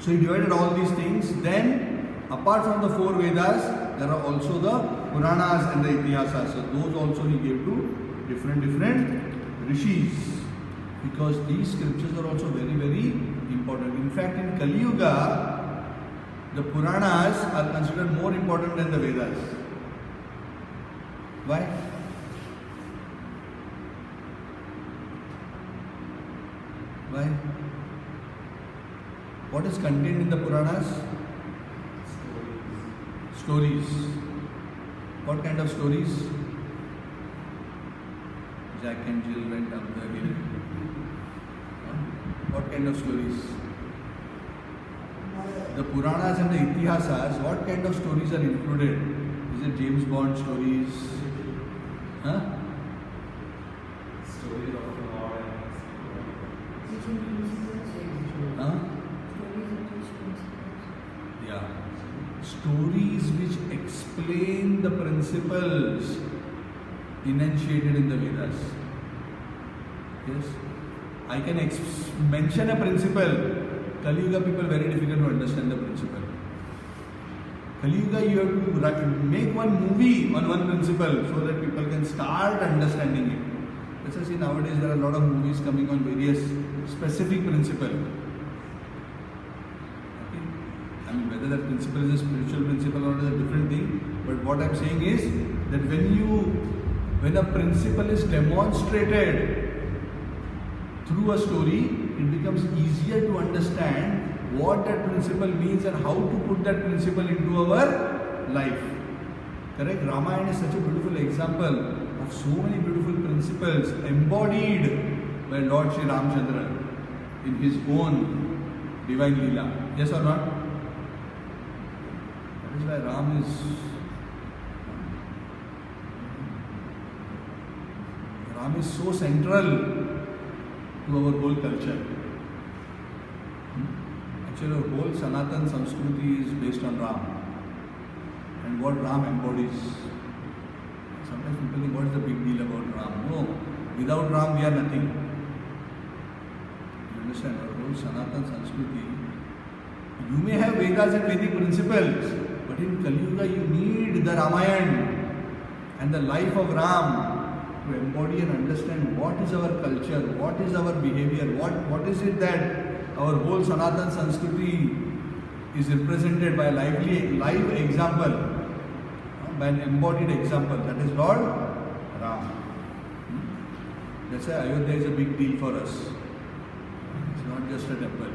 A: So he divided all these things. Then, apart from the 4 Vedas, there are also the Puranas and the Itihasas. So those also he gave to different rishis, because these scriptures are also very, very important. In fact, in Kali Yuga, the Puranas are considered more important than the Vedas. Why? Why? What is contained in the Puranas? Stories. What kind of stories? Jack and Jill went up the hill. What kind of stories? The Puranas and the Itihasas, what kind of stories are included? Is it James Bond stories? Huh?
F: Story of the Lord
A: Huh? Yeah. Stories which explain the principles enunciated in the Vedas. Yes. I can mention a principle. Kali Yuga people very difficult to understand the principle. Kali Yuga you have to make one movie on one principle so that people can start understanding it. Let's say nowadays there are a lot of movies coming on various specific principle. Okay. I mean whether that principle is a spiritual principle or is a different thing. But what I'm saying is that when a principle is demonstrated through a story, it becomes easier to understand what that principle means and how to put that principle into our life. Correct? Ramayana is such a beautiful example of so many beautiful principles embodied by Lord Sri Ramchandra in his own divine Leela. Yes or not? That is why Ram is so central to our whole culture. Actually, our whole Sanatan Sanskriti is based on Ram and what Ram embodies. Sometimes people think, what is the big deal about Ram? No, without Ram we are nothing. You understand? Our whole Sanatan Sanskriti, you may have Vedas and Vedic principles, but in Kali Yuga you need the Ramayana and the life of Ram to embody and understand what is our culture, what is our behavior, what is it that our whole Sanatan Sanskriti is represented by a live example, by an embodied example, that is Lord Ram. That's why Ayodhya is a big deal for us. It's not just a temple.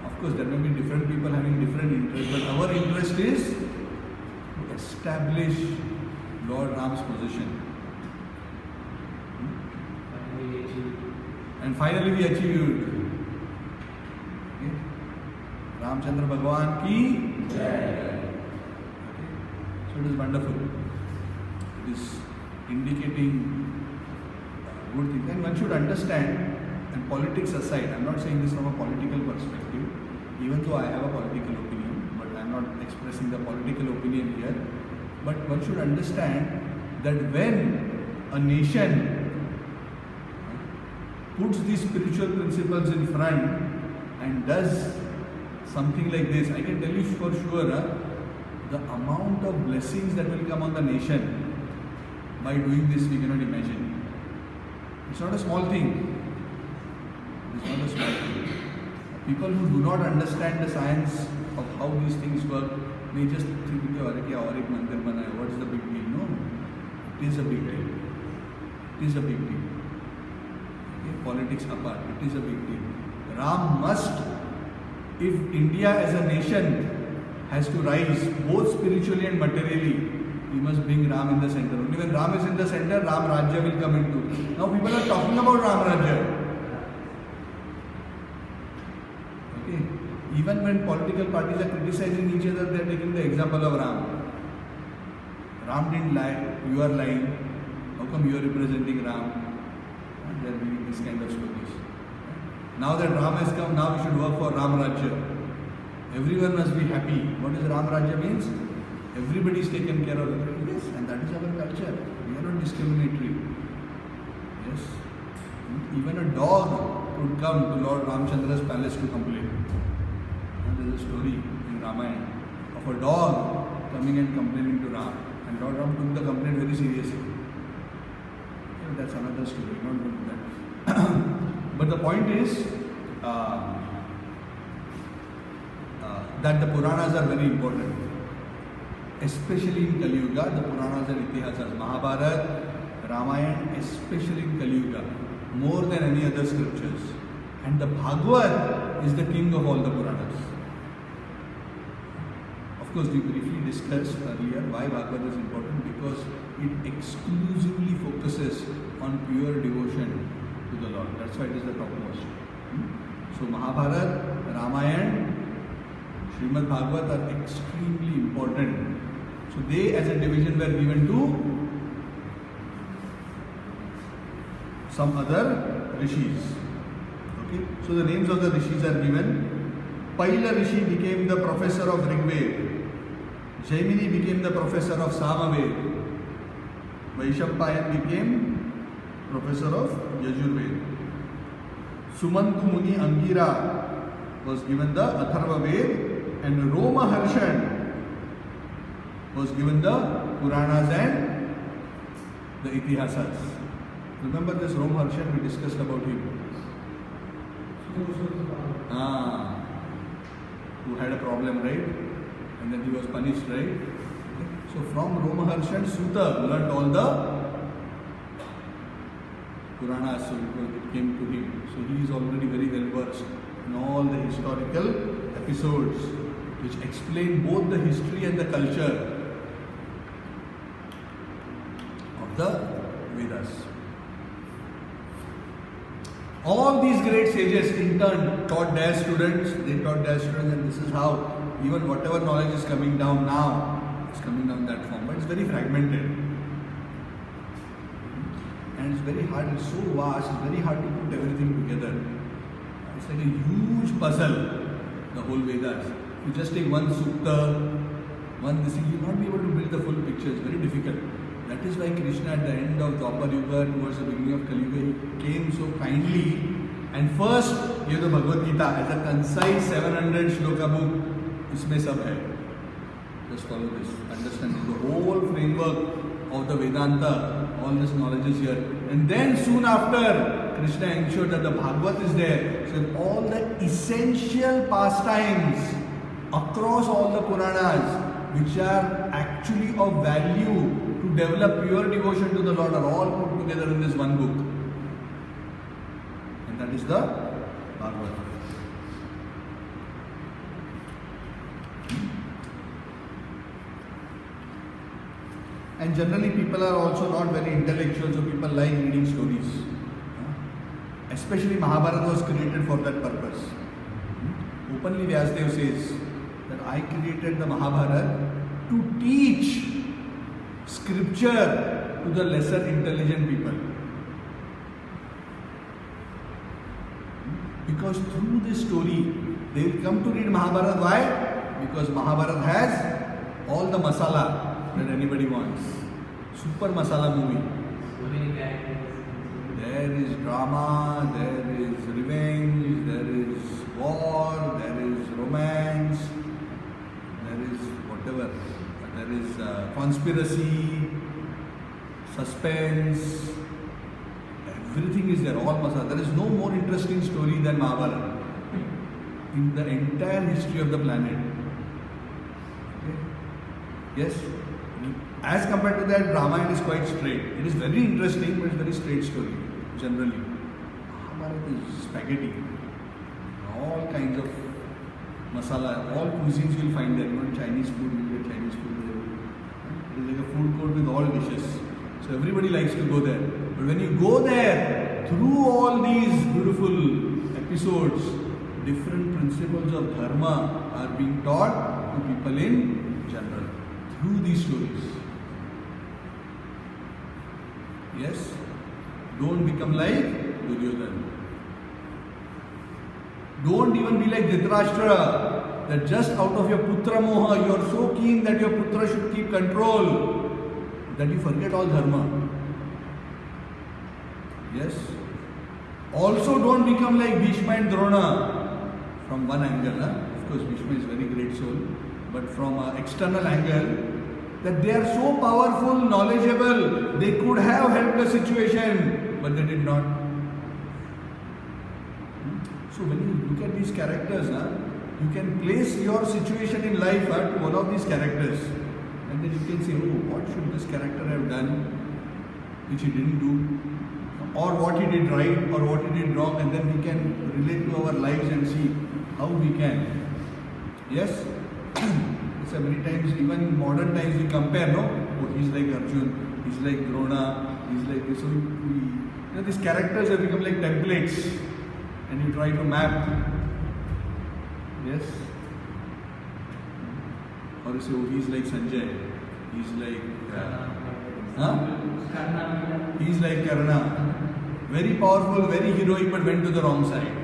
A: Of course, there may be different people having different interests, but our interest is to establish Lord Ram's position. And finally we achieved. Okay. Ramchandra Bhagavan ki Jai. Okay. So it is wonderful. It is indicating good things. And one should understand, and politics aside, I am not saying this from a political perspective, even though I have a political opinion, but I am not expressing the political opinion here. But one should understand that when a nation puts these spiritual principles in front and does something like this, I can tell you for sure, the amount of blessings that will come on the nation by doing this we cannot imagine. It's not a small thing. It's not a small thing. People who do not understand the science of how these things work may just think, what is the big deal? No, it is a big deal. It is a big deal. Politics apart, it is a big deal. Ram must, if India as a nation has to rise both spiritually and materially, we must bring Ram in the center. Only when Ram is in the center, Ram Rajya will come into. Now people are talking about Ram Rajya. Okay. Even when political parties are criticizing each other, they are taking the example of Ram. Ram didn't lie, you are lying. How come you are representing Ram? They are giving this kind of stories. Now that Ram has come, now we should work for Ram Rajya. Everyone must be happy. What does Ram Rajya means? Everybody is taken care of. Yes, and that is our culture. We are not discriminatory. Yes. Even a dog could come to Lord Ramchandra's palace to complain. There is a story in Ramayana of a dog coming and complaining to Ram. And Lord Ram took the complaint very seriously. That's another story, not going to that. But the point is that the Puranas are very important. Especially in Kali Yuga, the Puranas are Itihasas. Mahabharata, Ramayana, especially in Kali Yuga, more than any other scriptures. And the Bhagavad is the king of all the Puranas. Of course, we briefly discussed earlier why Bhagavad is important, because it exclusively focuses on pure devotion to the Lord. That's why it is the topmost. So Mahabharata, Ramayana, SriMad Bhagavatam are extremely important. So they as a division were given to some other rishis. Okay? So the names of the rishis are given. Paila Rishi became the professor of Rigved. Jaimini became the professor of Samaved. Vaishampayan became professor of Yajurved. Sumantu Muni Angira was given the Atharva Ved, and Roma Harshan was given the Puranas and the Itihasas. Remember this Roma Harshan, we discussed about him. Who had a problem, right? And then he was punished, right? So from Romaharshan, Suta learned all the Puranas, so it came to him. So he is already very well versed in all the historical episodes which explain both the history and the culture great sages in turn taught their students, and this is how even whatever knowledge is coming down now, it's coming down that form. But it's very fragmented. And it's very hard, it's so vast, it's very hard to put everything together. It's like a huge puzzle, the whole Vedas. You just take one sutta, one this, you will not be able to build the full picture, it's very difficult. That is why Krishna at the end of Dwapar Yuga towards the beginning of Kali Yuga, he came so kindly and first gave the Bhagavad Gita as a concise 700 shloka book. Isme sab hai. Just follow this, understand this. The whole framework of the Vedanta, all this knowledge is here. And then soon after, Krishna ensured that the Bhagavad is there. So all the essential pastimes across all the Puranas, which are actually of value to develop pure devotion to the Lord, are all put together in this one book. And that is the Bhagavad. And generally people are also not very intellectual, so people like reading stories. Especially Mahabharata was created for that purpose. Openly Vyasadeva says that I created the Mahabharata to teach scripture to the lesser intelligent people. Because through this story, they will come to read Mahabharata. Why? Because Mahabharata has all the masala that anybody wants. Super masala movie.
B: So many characters.
A: There is drama, there is revenge, there is war, there is romance, there is whatever. There is conspiracy, suspense. Everything is there, all masala. There is no more interesting story than Mahabharata in the entire history of the planet. Okay? Yes? As compared to that, Ramayana is quite straight. It is very interesting, but it's very straight story, generally. Mahabharata is spaghetti. All kinds of masala, all cuisines you will find there. You want Chinese food, you will get Chinese food there. It is like a food court with all dishes. So everybody likes to go there. But when you go there, through all these beautiful episodes, different principles of dharma are being taught to people in general. Through these stories. Yes? Don't become like Duryodhana. Don't even be like Dhritarashtra, that just out of your putra moha, you are so keen that your putra should keep control, that you forget all dharma. Yes? Also don't become like Bhishma and Drona from one angle. Of course, Bhishma is a very great soul, but from an external angle, that they are so powerful, knowledgeable, they could have helped the situation, but they did not. So when you look at these characters, you can place your situation in life to one of these characters, and then you can say, oh, what should this character have done which he didn't do, or what he did right, or what he did wrong, and then we can relate to our lives and see how we can. Yes? So many times, even in modern times, we compare, no? Oh, he's like Arjun, he's like Drona, he's like this. So these characters have become like templates, and you try to map. Yes? Or you say, oh, he's like Sanjay, he's like, he's like Karna. Very powerful, very heroic, but went to the wrong side.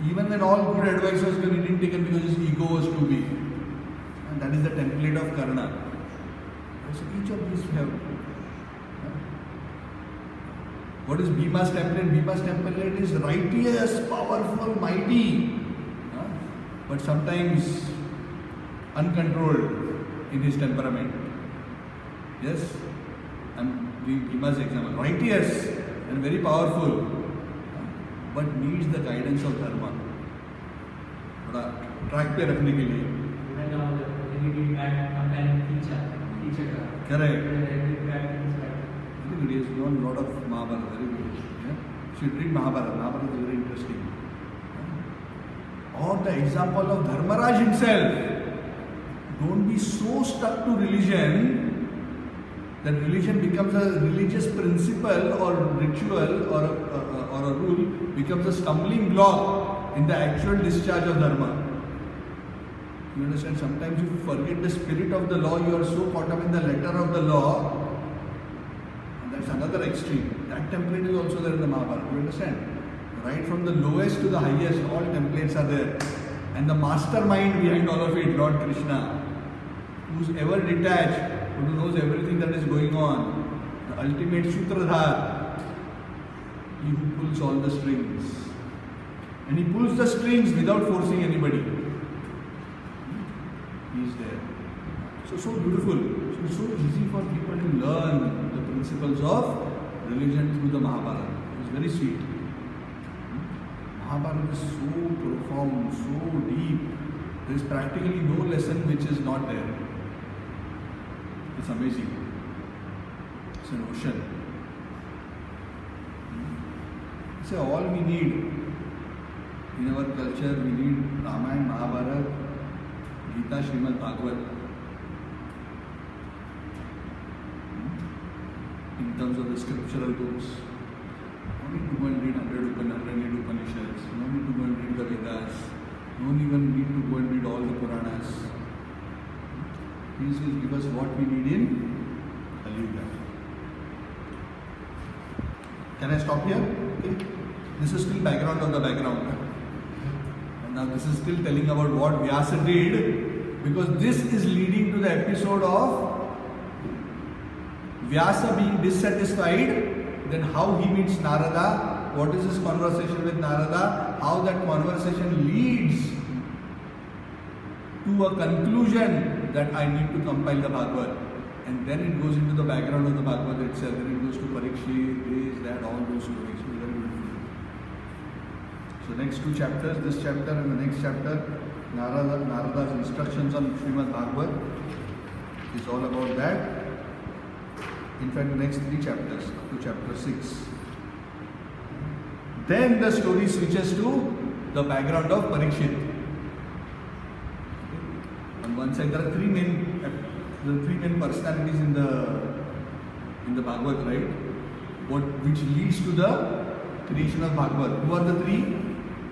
A: Even when all good advisors were, he didn't take it because his ego was too big. And that is the template of Karna. So each of these have. What is Bhima's template? Bhima's template is righteous, powerful, mighty, but sometimes uncontrolled in his temperament. Yes? I'm giving Bhima's example. Righteous and very powerful, but needs the guidance of dharma. थोड़ा track पे रखने के लिए. Correct. Very good. He has known a lot of Mahabharata. Very good. Yeah? You should read Mahabharata. Mahabharata is very interesting. Or the example of Dharmaraj himself. Don't be so stuck to religion that religion becomes a religious principle or ritual or a rule becomes a stumbling block in the actual discharge of dharma. You understand? Sometimes you forget the spirit of the law, you are so caught up in the letter of the law. And that's another extreme. That template is also there in the Mahabharata. You understand? Right from the lowest to the highest, all templates are there. And the mastermind behind all of it, Lord Krishna, who's ever detached, who knows everything that is going on, the ultimate Sutradhar, he who pulls all the strings. And he pulls the strings without forcing anybody. He is there. So beautiful. So it's so easy for people to learn the principles of religion through the Mahabharata. It's very sweet. Mahabharata is so profound, so deep. There is practically no lesson which is not there. It's amazing. It's an ocean. So all we need in our culture, we need Ramayana, Mahabharata, Gita, SriMad Bhagavatam. In terms of the scriptural books, no need to go and read 100 Upanishads, no need to go and read the Vedas, no even need to go and read all the Puranas. These will give us what we need in Kali Yuga. Can I stop here? Okay. This is still background of the background. And now this is still telling about what Vyasa did, because this is leading to the episode of Vyasa being dissatisfied, then how he meets Narada, what is his conversation with Narada, how that conversation leads to a conclusion that I need to compile the Bhagavad. And then it goes into the background of the Bhagavad itself, then it goes to Parikshit, this, that, all those stories. So very beautiful. So next two chapters, this chapter and the next chapter, Narada's instructions on SriMad Bhagavatam is all about that. In fact, the next three chapters, up to chapter 6. Then the story switches to the background of Parikshit. On one side, there are three main personalities in the Bhagavad, right? Which leads to the creation of Bhagavad. Who are the three?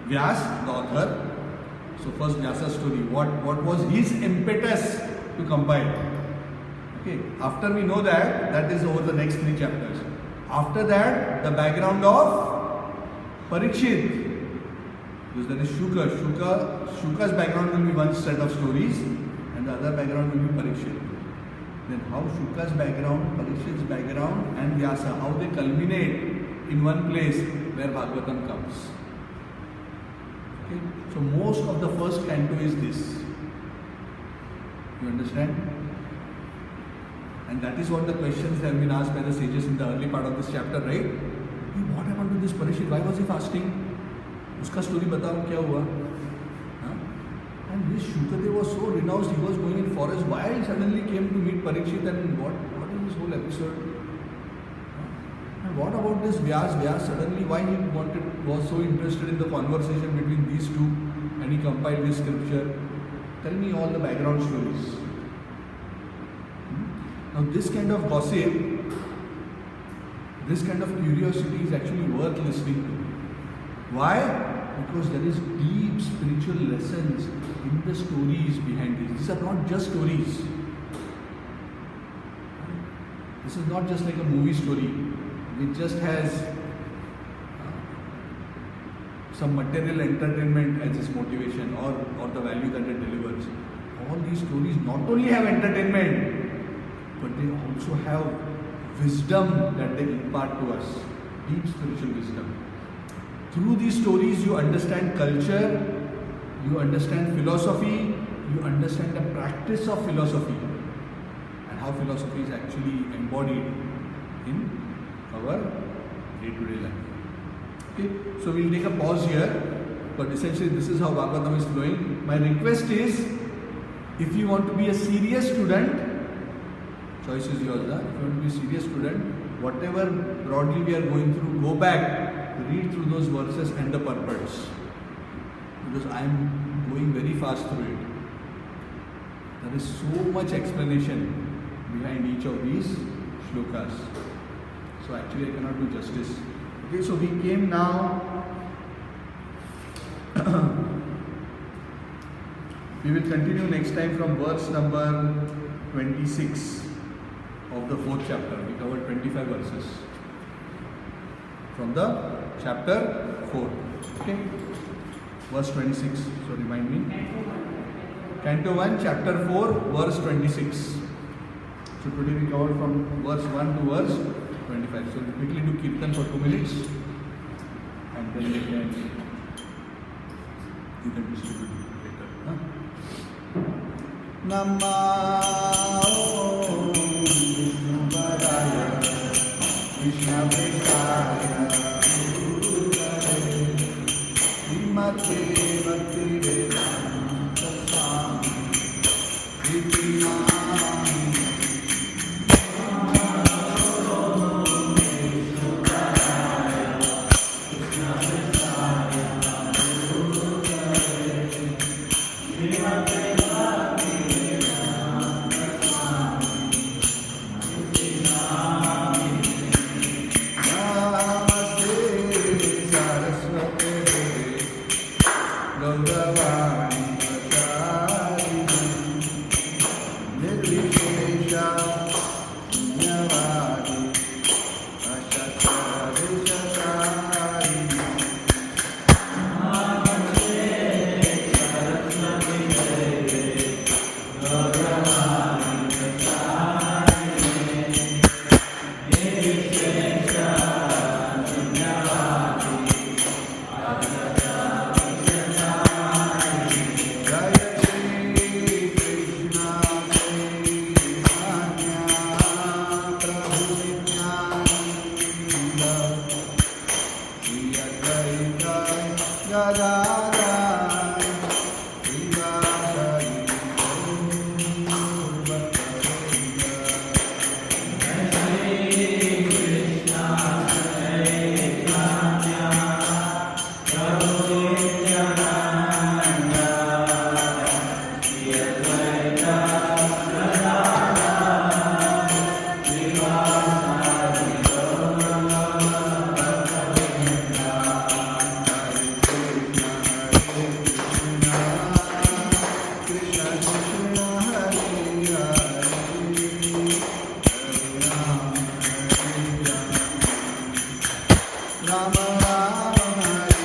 A: Vyas, the author. So first Vyasa's story. What was his impetus to compile? Okay. After we know that is over the next three chapters. After that, the background of Parikshit. Because there is Shuka. Shuka's background will be one set of stories, and the other background will be Parikshit. Then how Shuka's background, Parikshit's background, and Vyasa, how they culminate in one place where Bhagavatam comes. Okay. So most of the first canto is this. You understand? And that is what the questions have been asked by the sages in the early part of this chapter, right? What happened to this Parikshit? Why was he fasting? Uska story batao, kya hua? And this Shukadeva was so renounced, he was going in forest. Why he suddenly came to meet Parikshit, and what is this whole episode? And what about this Vyas? Vyas suddenly, why he was so interested in the conversation between these two, and he compiled this scripture? Tell me all the background stories. Now this kind of gossip, this kind of curiosity is actually worth listening to. Why? Because there is deep spiritual lessons in the stories behind this. These are not just stories. This is not just like a movie story which just has some material entertainment as its motivation or the value that it delivers. All these stories not only have entertainment, but they also have wisdom that they impart to us, deep spiritual wisdom. Through these stories, you understand culture, you understand philosophy, you understand the practice of philosophy, and how philosophy is actually embodied in our day-to-day life. Okay, so we'll take a pause here, but essentially this is how Bhagavatam is flowing. My request is, if you want to be a serious student, choice is yours. If you want to be a serious student, whatever broadly we are going through, go back, read through those verses and the purports. Because I am going very fast through it. There is so much explanation behind each of these shlokas. So actually I cannot do justice. Okay, so we came now. We will continue next time from verse number 26 of the 4th chapter. We covered 25 verses from the chapter 4. Okay, verse 26. So remind me. Canto 1, chapter 4, verse 26. So today we covered from verse 1 to verse 25. So we quickly do Kirtan for 2 minutes and then you can distribute later. Huh? Namah Vishnu Padaya Krishna Prestaya Srimate Bhakti Vedanta Swami Iti Mami Rama Rama